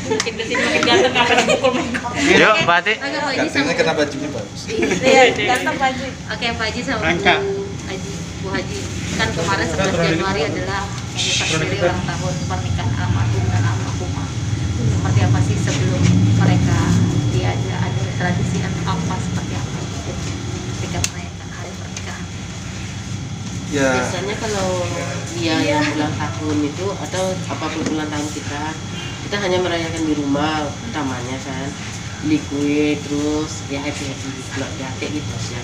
Makin kesini makin ganteng apa dipukul mereka. Yuk, Pak Ati. Oke, Pak Haji Katanya sama kena bajunya bagus. Iya, ganteng Pak Haji. Oke, Pak Haji sama Rangka. Bu Haji. Kan kemarin 11 Januari adalah anniversary ulang tahun pernikahan almarhum dan almarhumah. Seperti apa sih sebelum mereka diajak ada tradisi atau apa seperti apa ketika merayakan hari pernikahan? Ya, Biasanya kalau dia yang ulang tahun itu atau apapun ulang tahun kita hanya merayakan di rumah utamanya kan, beli kue terus ya happy keluarga kayak gitu aja.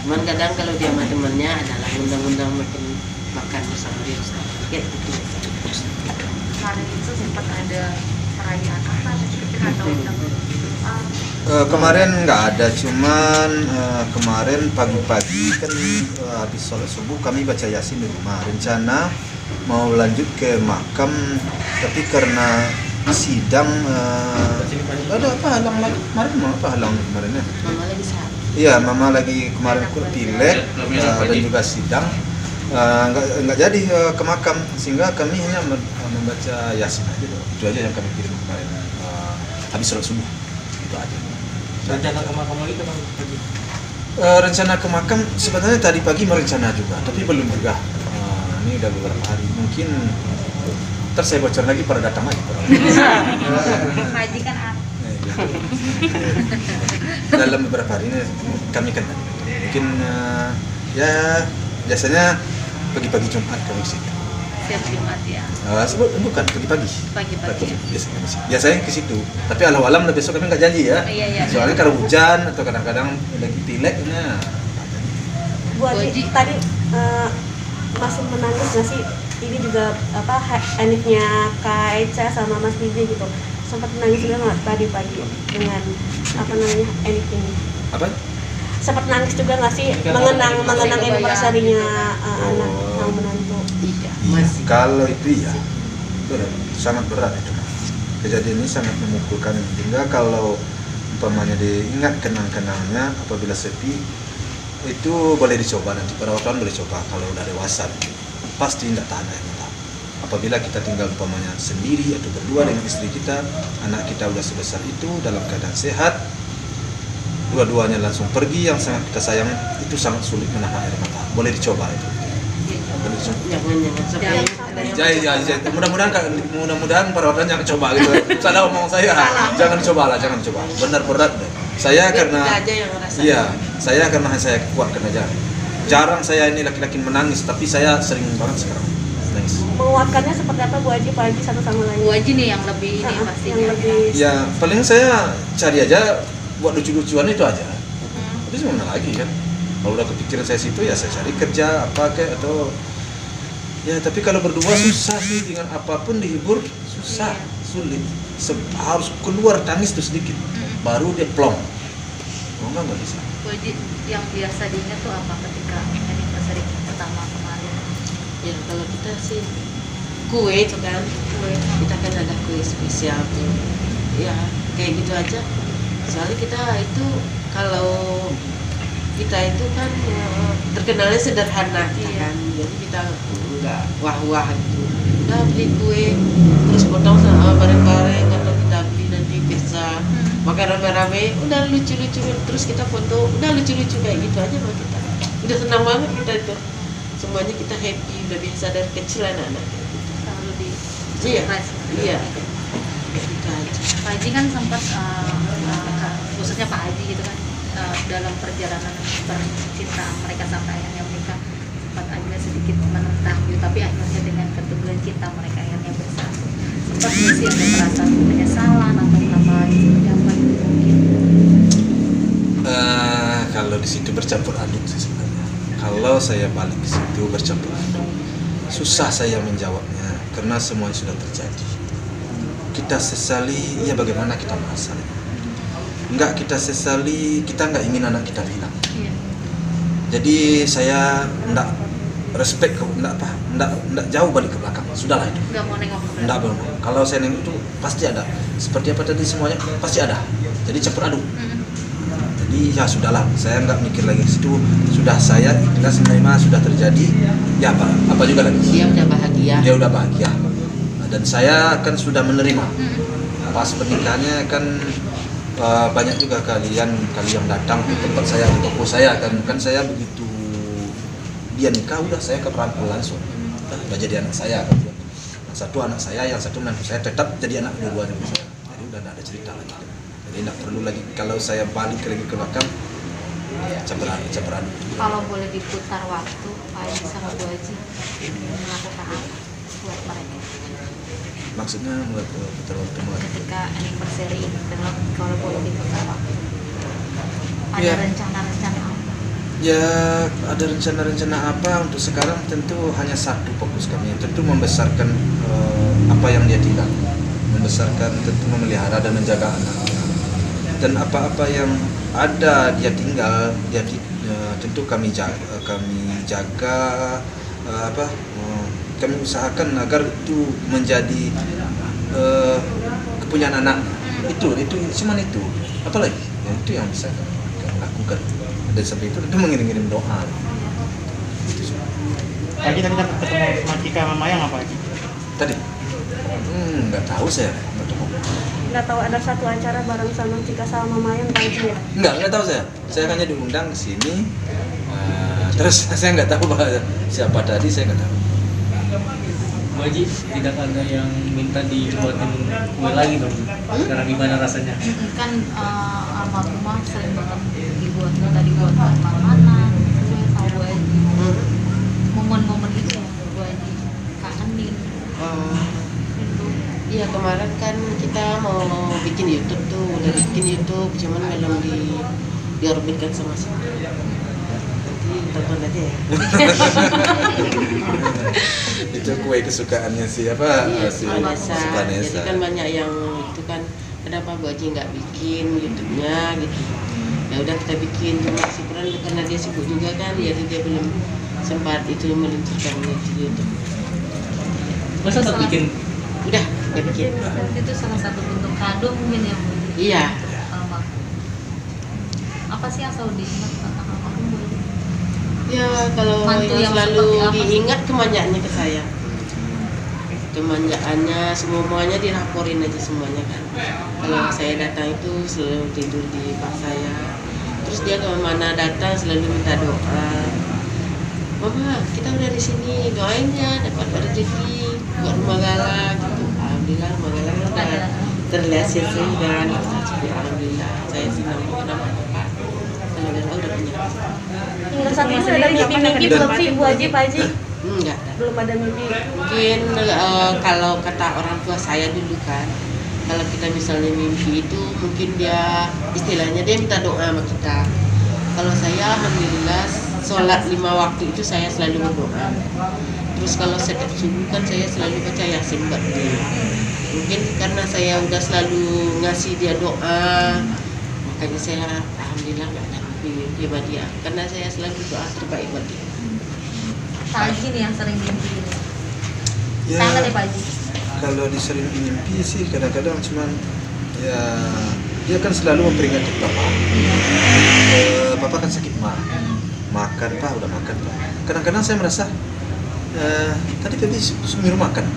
Cuman kadang kalau dia sama temannya adalah undang-undang makan bersama di restoran kayak gitu. Kemarin itu sempat ada perayaan apa kecil-kecil atau kemarin nggak ada, cuman kemarin pagi-pagi kan habis sholat subuh kami baca yasin di rumah. Rencana mau lanjut ke makam, tapi karena sidang ada apa halang lagi kemarin, mau apa halang kemarinnya? Mama lagi sehat. Iya, mama lagi kemarin pilek dan juga sidang, nggak jadi ke makam, sehingga kami hanya membaca yasin aja doang. Itu aja yang kami kirim kemarin habis sholat subuh, itu aja. Rencana ke makam lagi kapan pagi? Rencana ke makam sebenarnya tadi pagi merencana juga, tapi belum juga. Ini udah beberapa hari, mungkin ntar saya bocor lagi pada datang aja. Pak Haji kan Dalam beberapa hari ini kami kan mungkin ya biasanya pagi-pagi Jumat kami ke situ. siap Jumat ya. Bukan pagi-pagi. Pagi-pagi. Biasanya ke situ. Tapi alam besok kami nggak janji ya. Iya. Soalnya kalau hujan atau kadang-kadang lagi pilek, nah. Bu Haji, tadi masih menangis nggak sih? Ini juga apa Enifnya Kak Eca sama Mas Bibi gitu. Sempat menangis juga nggak tadi pagi dengan apa namanya Enif ini? Apa? Sempat nangis juga nggak sih mengenang anniversary-nya anak yang menantu? Iya, masih. Kalau itu ya berat, sangat berat itu. Kejadian ini sangat memukulkan, sehingga kalau umpamanya diingat kenang-kenangnya apabila sepi, itu boleh dicoba nanti perawatan boleh coba kalau udah dewasa pasti tidak tahan air mata. Apabila kita tinggal umpamanya sendiri atau berdua dengan istri kita, anak kita udah sebesar itu dalam keadaan sehat, dua-duanya langsung pergi yang sangat kita sayang, itu sangat sulit menahan air mata. Boleh dicoba itu. Boleh dicoba. Jangan Mudah-mudahan perawatan jangan coba gitu. Salah omong saya. Jangan coba. Benar berat deh. Saya karena aja yang ngerasain. iya, saya karena saya kuatkan aja. Jarang saya ini laki-laki menangis, tapi saya sering banget sekarang nangis. Menguatkannya seperti apa Bu Haji, Pak Haji satu sama lain? Bu Haji nih yang lebih ini Yang pastinya. lebih Ya paling saya cari aja buat lucu-lucuan itu aja. Tapi mana lagi kan? Kalau udah kepikiran saya situ ya saya cari kerja apa kayak atau ya, tapi kalau berdua susah sih, dengan apapun dihibur susah, sulit. Harus keluar tangis tuh sedikit, baru dia plong. Mama nggak bisa. Bu Haji yang biasa diingat tuh apa ketika anniversary pertama kemarin? Ya kalau kita sih kue itu kan, kita kan ada kue spesial tuh. Ya kayak gitu aja. Soalnya kita itu kalau kita itu kan terkenalnya sederhana kan, jadi kita enggak wah-wah gitu. Udah beli kue terus potong sama bareng-bareng atau kita beli nanti pizza makan rame-rame, udah lucu-lucu terus kita foto, udah lucu-lucu kayak gitu aja sama kita. Udah senang banget kita itu, semuanya kita happy, udah biasa dari kecil anak-anak gitu. Selalu di Iya, surprise. iya. Gitu aja. Pak Haji kan sempat khususnya Pak Haji gitu kan dalam perjalanan bercinta mereka sampai akhirnya menikah sempat agak sedikit menentang gitu, tapi akhirnya dengan keteguhan cinta mereka akhirnya bersatu. Sempat sih ada perasaan penyesalan atau apa seperti apa gitu mungkin. Kalau di situ bercampur aduk sih sebenarnya. Kalau saya balik ke situ bercampur aduk, susah saya menjawabnya karena semuanya sudah terjadi. Kita sesali, ya bagaimana kita merasa? Enggak kita sesali, kita enggak ingin anak kita hilang. Iya. Jadi saya enggak respect, enggak jauh balik ke belakang. Sudahlah itu. Nggak mau nengok ke Enggak belakang. belum. Kalau saya nengok itu pasti ada. Seperti apa tadi semuanya pasti ada. Jadi campur aduk. Jadi ya sudahlah, saya enggak mikir lagi ke situ. Sudah saya ikhlas menerima, sudah terjadi. Ya apa juga lagi. Dia udah bahagia. Dia udah bahagia. Dan saya kan sudah menerima. pas pernikahannya kan banyak juga kalian datang ke tempat saya, ke toko saya kan saya begitu dia nikah udah saya ke perangkul langsung, udah jadi anak saya kan. Satu anak saya, yang satu menantu saya tetap jadi anak dua-duanya saya. Jadi udah tidak ada cerita lagi. Jadi tidak perlu lagi kalau saya balik lagi ke belakang caperan. Kalau boleh diputar waktu, Pak Haji sama Bu Haji melakukan apa buat mereka? Maksudnya buat putar waktu Ketika anniversary ini, kalau boleh diputar waktu, ada Ya. rencana-rencana apa? Ya ada rencana-rencana apa untuk sekarang tentu hanya satu fokus kami, tentu membesarkan apa yang dia tinggal, membesarkan tentu memelihara dan menjaga anaknya, dan apa-apa yang ada dia tinggal tentu kami jaga kami usahakan agar itu menjadi kepunyaan anak. Itu cuman itu, apalagi ya, itu yang bisa kami lakukan. Dan sampai itu tentu mengirim doa. Pagi tadi kan ketemu sama Cika sama Mayang apa Haji? Tadi nggak tahu saya, Nggak tahu ada satu acara bareng sama Cika sama Mayang Pak Haji ya? nggak tahu saya hanya diundang ke sini. Terus saya nggak tahu siapa tadi, saya nggak tahu. Bu Haji, tidak ada yang minta dibuatin kue lagi dong? Sekarang gimana rasanya? Kan almarhumah sering banget dibuat makanan sesuai sama Bu Haji. Momen-momen itu ya Bu Haji kangenin. Iya, kemarin kan kita mau bikin YouTube tuh, udah bikin YouTube, cuman belum diorbitkan sama siapa. Nanti tonton aja ya. Itu kue kesukaannya siapa? Si Vanessa. Jadi Vanessa. kan banyak yang itu kan, kenapa Bu Haji nggak bikin YouTube-nya gitu. Ya udah kita bikin, cuma si Pran karena dia sibuk juga kan, jadi dia belum sempat itu meluncurkan di YouTube. Masa tak bikin? Udah bikin. Berarti itu salah satu bentuk kado mungkin ya Bu. Iya. Almarhum. Apa sih yang selalu diingat tentang almarhum Bu? Ya kalau Mantu yang yang selalu seperti apa sih? diingat kemanjaannya ke saya. Kemanjaannya semuanya dilaporin aja semuanya kan. Kalau saya datang itu selalu tidur di pas saya. Terus dia kemana datang selalu minta doa. Mama, kita udah di sini, doain ya dapat rezeki buat rumah Gala gitu. Alhamdulillah rumah Gala udah terlihat sih dan alhamdulillah saya senang kenapa Pak. Kalau Gala udah punya. Hingga saat ini sudah ada mimpi-mimpi belum sih Bu Haji, Pak Haji? Enggak ada. Belum ada mimpi. Mungkin kalau kata orang tua saya dulu kan, kalau kita misalnya mimpi itu mungkin dia istilahnya dia minta doa sama kita. Kalau saya alhamdulillah sholat 5 waktu itu saya selalu berdoa. Terus kalau setiap subuh kan saya selalu baca Yasin buat dia. Mungkin karena saya udah selalu ngasih dia doa, makanya saya alhamdulillah nggak ada mimpi sama dia. Karena saya selalu doa terbaik buat dia. Pak Haji nih yang sering mimpi ini. Ya, Sangat ya Pak Haji. kalau disering mimpi sih kadang-kadang cuman ya dia kan selalu memperingatkan papa kan sakit makan pak, udah makan pak. Kadang-kadang saya merasa tadi Pepi suruh makan.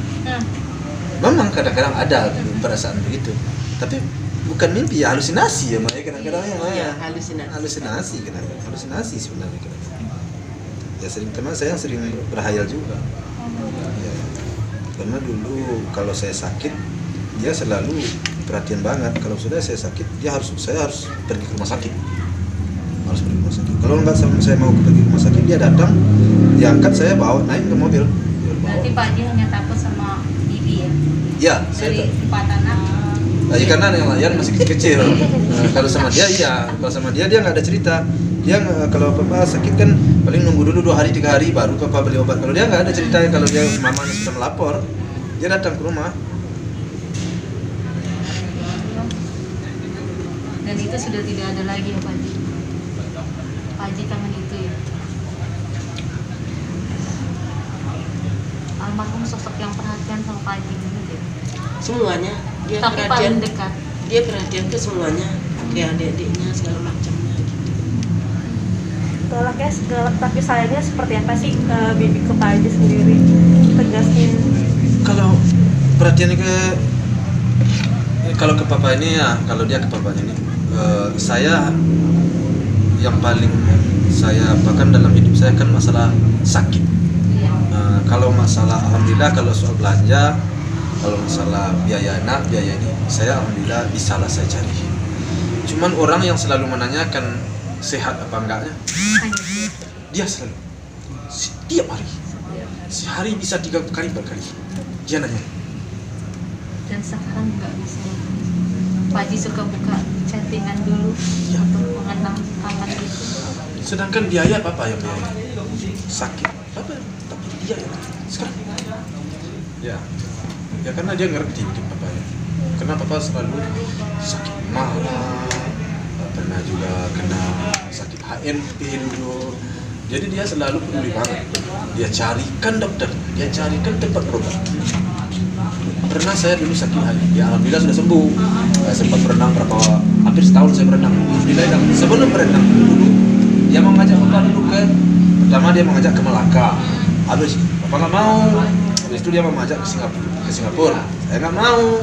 Memang kadang-kadang ada perasaan begitu, tapi bukan mimpi ya, halusinasi ya Maya kadang-kadang ya Maya. Iya, halusinasi. Halusinasi sebenarnya kadang-kadang. Ya sering teman saya yang sering berhayal juga. Ya, karena dulu kalau saya sakit dia selalu perhatian banget. Kalau sudah saya sakit saya harus pergi ke rumah sakit. Kalau enggak saya mau pergi ke rumah sakit dia datang, diangkat saya bawa naik ke mobil. Berarti Pak Haji hanya takut sama Bibi ya? Ya, saya Dari 4 anak. Iya karena yang lain masih kecil. Kalau sama dia iya, kalau sama dia nggak ada cerita. Dia kalau papa sakit kan paling nunggu dulu 2 hari 3 hari baru papa beli obat. Kalau dia nggak ada cerita, kalau dia mamanya sudah melapor, dia datang ke rumah. Dan itu sudah tidak ada lagi ya Pak Haji. Pak Haji kangen itu ya. Almarhum sosok yang perhatian sama Pak Haji dulu ya. Semuanya dia Tapi perhatian, paling dekat. dia perhatian ke semuanya, ke adik-adiknya segala macamnya gitu. Galak tapi sayangnya seperti apa sih Bibi ke Pak Haji sendiri? Tegasnya. Kalau perhatian ke Kalau ke papa ini ya, kalau dia ke papa ini, saya yang paling saya apakan dalam hidup saya kan masalah sakit. Iya. Kalau masalah alhamdulillah, kalau soal belanja, kalau masalah biaya anak, biaya ini, saya alhamdulillah bisa lah saya cari. Cuman orang yang selalu menanyakan sehat apa enggaknya, Hanya dia. dia selalu setiap hari, sehari bisa 3 kali 4 kali dia nanya. Dan sekarang nggak bisa. Pak Haji suka buka chattingan dulu Iya. untuk mengenang kangen gitu. Sedangkan biaya papa yang biaya, sakit papa, tapi dia yang sekarang ya karena dia ngerti mungkin papa ya, karena papa selalu sakit mah, pernah juga kena sakit HNP dulu, jadi dia selalu peduli banget, dia carikan dokter, dia carikan tempat berobat. Pernah saya dulu sakit HNP, ya alhamdulillah sudah sembuh. Saya sempat berenang hampir setahun saya berenang, alhamdulillah. Sebelum berenang dulu dia mau ngajak papa dulu pertama dia mau ngajak ke Melaka, habis papa nggak mau, habis itu dia mau ngajak ke Singapura, saya nggak mau.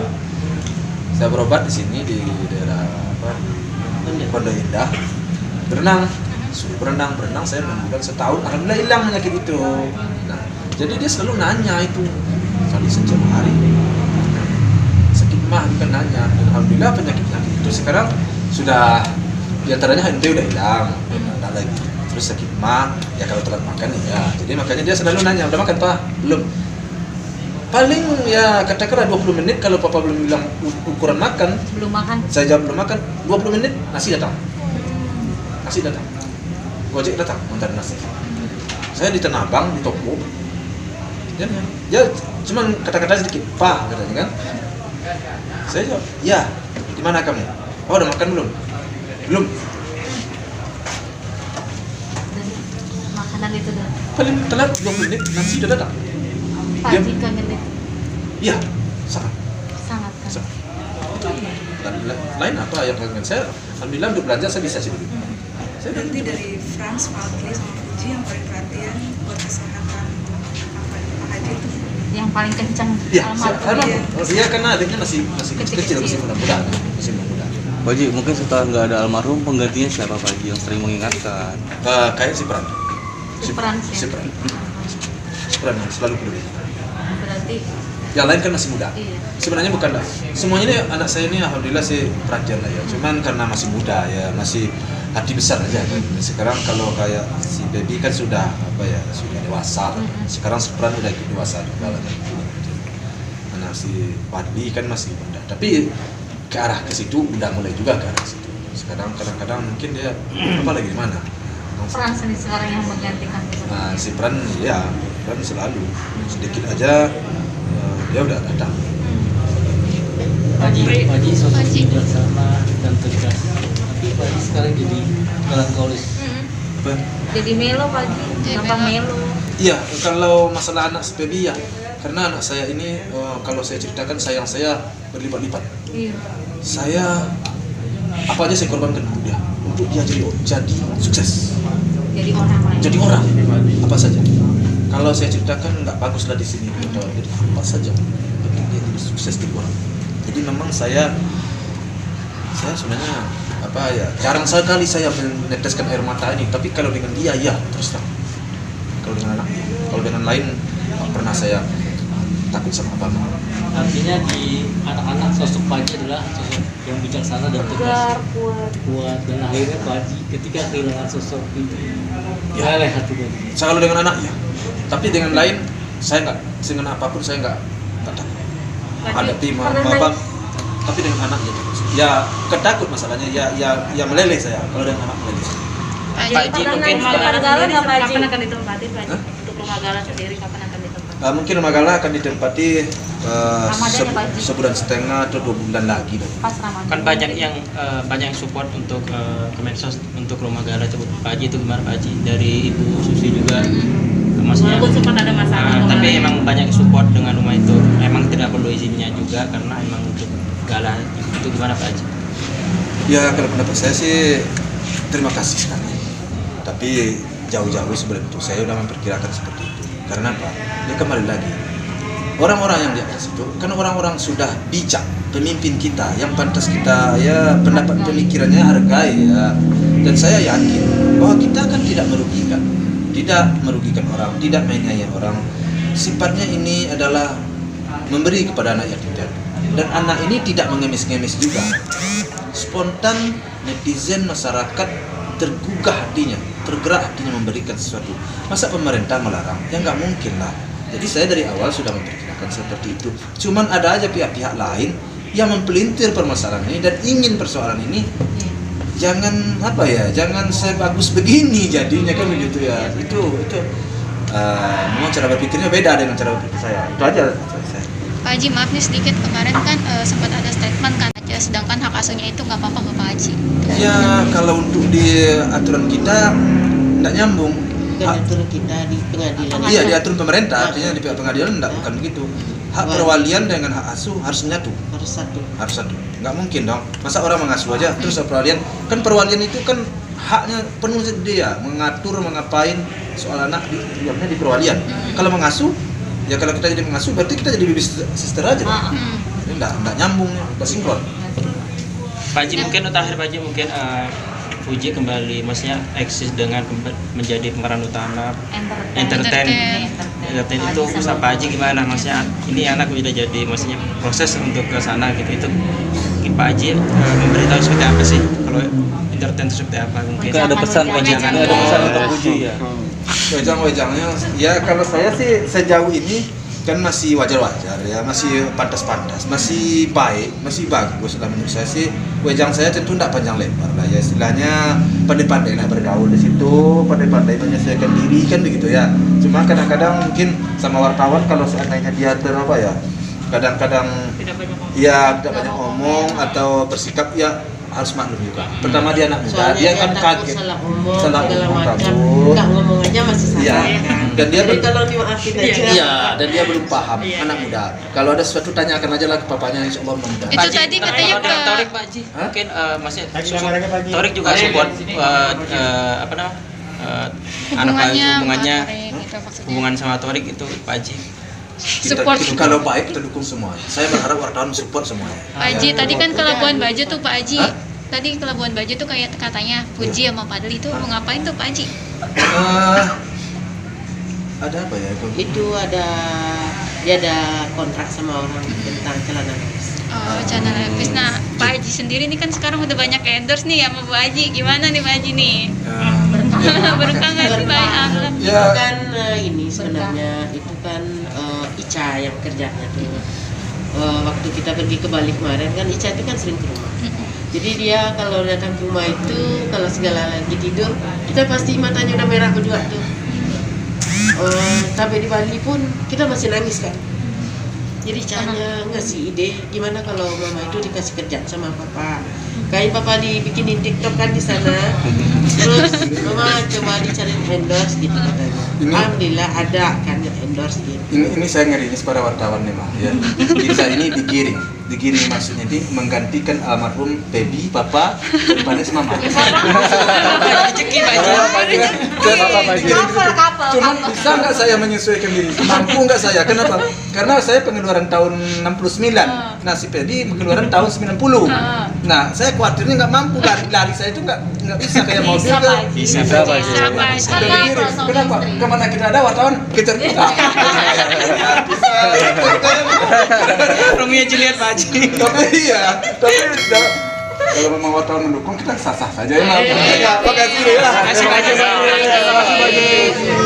Saya berobat di sini di daerah Pondok Indah, suruh berenang saya 6 bulan, setahun, alhamdulillah hilang penyakit itu. Nah, jadi dia selalu nanya itu kali sejam hari, sakit mah bukan nanya, dan alhamdulillah penyakit itu sekarang sudah diantaranya HNP udah hilang, tidak lagi. Terus sakit mah ya kalau telat makan ya, jadi makanya dia selalu nanya, udah makan pak? Belum. Paling ya katakanlah 20 menit, kalau papa belum bilang ukuran makan, Belum makan. saya jawab belum makan, 20 menit nasi datang, Gojek datang antar nasi. Saya di Tanah Abang di toko, ya cuman kata-kata sedikit, pak katanya kan. Saya jawab, ya, di mana kamu? Oh, udah makan belum? Belum. Dan makanan itu udah Paling telat 2 menit nasi udah datang. Pak Dia- Haji kangen itu Iya, sangat. sangat kan. Sangat. Dan lain apa yang kangen saya? Alhamdulillah untuk belanja saya bisa sih dulu. Saya Nanti dari Frans, Fadli, sama Puji yang paling perhatian buat kesehatan Pak Haji itu Yang paling kencang Iya, almarhum. iya karena adiknya masih kecil, masih muda. Pak Haji, mungkin setelah nggak ada almarhum, penggantinya siapa Pak Haji yang sering mengingatkan? Kayak si Pran. Frans ya. Si Pran yang selalu peduli. Berarti Yang lain kan masih muda. iya. Sebenarnya bukan lah. Semuanya ini anak saya ini alhamdulillah sih perhatian lah ya. Cuman karena masih muda ya, masih hati besar aja kan. Sekarang kalau kayak si baby kan sudah sudah dewasa. Sekarang si Pran udah ikut dewasa juga lah. Anak si Padli kan masih muda. Tapi ke arah ke situ udah mulai juga ke arah situ. Sekarang kadang-kadang mungkin dia apa lagi di mana? Frans ini sekarang yang menggantikan. Nah, si Pran selalu sedikit aja dia udah datang. Pak Haji sosok bijaksana dan tegas. Tapi Pak Haji sekarang jadi melankolis. Apa? Jadi melo Pak Haji, gampang melo. Iya, kalau masalah anak baby ya, karena anak saya ini kalau saya ceritakan sayang saya berlipat-lipat. Iya. Saya apa aja saya korbankan untuk dia jadi sukses, Jadi orang lain. jadi orang apa saja. Kalau saya ceritakan nggak bagus lah di sini, atau jadi apa saja, penting dia jadi sukses di orang. Jadi memang saya sebenarnya jarang sekali saya meneteskan air mata ini, tapi kalau dengan dia ya terus terang. Kalau dengan anak, kalau dengan lain nggak pernah saya takut sama apa-apa. Artinya di anak-anak sosok Pak Haji adalah sosok yang bijaksana dan tegas, kuat, dan akhirnya Pak Haji ketika kehilangan sosok itu meleleh hati Pak Haji. Kalau dengan anak ya, tapi dengan lain saya nggak, dengan apapun saya nggak takut. Ada tim apa, tapi dengan anak ya ketakut masalahnya ya meleleh saya kalau dengan anak meleleh. Pak Haji mungkin Rumah Gala sendiri Pak Haji? kapan akan ditempati Pak Haji? Untuk Rumah Gala sendiri kapan akan ditempati? Mungkin Rumah Gala akan ditempati Ramadan ya, Pak Haji? sebulan setengah atau 2 bulan lagi. Pas Ramadan. kan banyak yang support untuk Kemensos untuk Rumah Gala. Coba Pak Haji itu gimana Pak Haji? Dari Ibu Susi juga maksudnya. Walaupun sempat ada masalah. Tapi emang banyak support dengan rumah itu. Emang tidak perlu izinnya juga karena emang untuk gala itu gimana Pak Haji? Ya kalau pendapat saya sih terima kasih sekali. Tapi jauh-jauh sebelum itu saya sudah memperkirakan seperti itu. Karena apa? Dia kembali lagi. orang-orang yang di atas itu kan orang-orang sudah bijak, pemimpin kita yang pantas kita ya pendapat pemikirannya hargai ya. Dan saya yakin bahwa kita kan tidak merugikan orang, tidak menganiaya orang. Sifatnya ini adalah memberi kepada anak yatim piatu. Dan anak ini tidak mengemis-ngemis juga. Spontan netizen masyarakat tergugah hatinya, tergerak hatinya memberikan sesuatu. Masa pemerintah melarang? Ya nggak mungkin lah. Jadi saya dari awal sudah memperkirakan seperti itu. Cuman ada aja pihak-pihak lain yang mempelintir permasalahan ini dan ingin persoalan ini jangan jangan sebagus begini jadinya kan begitu ya. Itu memang cara berpikirnya beda dengan cara berpikir saya. Itu aja saya. Pak Haji, maaf nih sedikit, kemarin kan sempat ada statement kan aja, sedangkan hak asuhnya itu nggak apa-apa ke Pak Haji. Ya kalau untuk di aturan kita tidak nyambung. Diatur kita di pengadilan. Iya, diatur pemerintah, artinya di pihak pengadilan enggak, bukan begitu. Hak perwalian dengan hak asuh harus menyatu. Harus satu. Enggak mungkin dong. Masa orang mengasuh aja terus perwalian? Kan perwalian itu kan haknya penuh dia mengatur mengapain soal anak di perwalian. Kalau mengasuh, ya kalau kita jadi mengasuh berarti kita jadi baby sister aja. Ini enggak nyambung, enggak sinkron. Pak Haji, mungkin terakhir Pak Haji, mungkin Fuji kembali maksudnya eksis dengan menjadi pemeran utama entertain itu Pak Haji gimana maksudnya ini anak udah jadi maksudnya proses untuk ke sana gitu itu Pak Haji memberitahu seperti apa sih kalau entertain itu seperti apa mungkin ada pesan untuk Fuji ya. Wejang-wejangnya ya kalau saya sih sejauh ini kan masih wajar-wajar ya, masih pantas-pantas, masih baik, masih bagus lah menurut saya sih. Wejang saya tentu tidak panjang lebar lah ya, istilahnya pandai-pandai lah bergaul di situ, pandai-pandai menyesuaikan diri kan begitu ya. Cuma kadang-kadang mungkin sama wartawan kalau seandainya dia kadang-kadang tidak banyak ngomong atau bersikap ya harus maklum juga. Pertama dia anak muda, dia kan kaget, salah ngomong, takut. Nggak ngomong aja masih salah. Iya. Dan dia kalau dimaafin aja. Iya, dan dia belum paham anak muda. Kalau ada sesuatu tanyakan aja lah ke papanya, insya Allah mudah. Itu tadi katanya kalau Torik Pak Haji, mungkin masih Torik juga support hubungannya hubungan sama Torik itu Pak Haji. Support. Kalau baik kita dukung semuanya. Saya berharap wartawan support semuanya. Pak Haji, tadi kan ke Labuan Bajo tuh Pak Haji. Tadi ke Labuan Bajo tuh kayak katanya Fuji sama Fadli itu mau ngapain tuh Pak Haji? Ada apa ya? Itu dia ada kontrak sama orang tentang celana lepis. Oh, celana lepis. Nah, Pak Haji sendiri nih kan sekarang udah banyak endorse nih sama Bu Haji. Gimana nih Pak Haji nih? Berkah nggak sih Pak Haji? Itu kan ini sebenarnya itu kan Ica yang kerjanya tuh. Waktu kita pergi ke Bali kemarin kan Ica itu kan sering ke rumah. Jadi dia kalau datang ke rumah itu kalau segala lagi tidur kita pasti matanya udah merah berdua tuh. Sampai di Bali pun kita masih nangis kan. Jadi Icanya ngasih ide gimana kalau mama itu dikasih kerja sama papa. Kayak papa dibikinin TikTok kan di sana. Terus mama coba dicari endorse gitu katanya. Alhamdulillah ada kan endorse gitu. Ini saya ngerinis pada wartawan nih mah ya. Kita ini digiring maksudnya ini menggantikan almarhum baby papa daripada mama. Rezeki Pak Haji. Cuman bisa nggak saya menyesuaikan diri? Mampu nggak saya? Kenapa? Karena saya pengeluaran tahun 69. Nah si Pedi pengeluaran tahun 90. Nah saya khawatirnya nggak mampu lari saya itu nggak bisa kayak mobil kan? Bisa Pak Haji. Kenapa? Kemana kita ada wartawan kejar kita. Romeo Juliet Pak Haji. Tapi kalau memang wartawan mendukung kita sah-sah saja ya. Makasih ya. Terima kasih Pak Haji.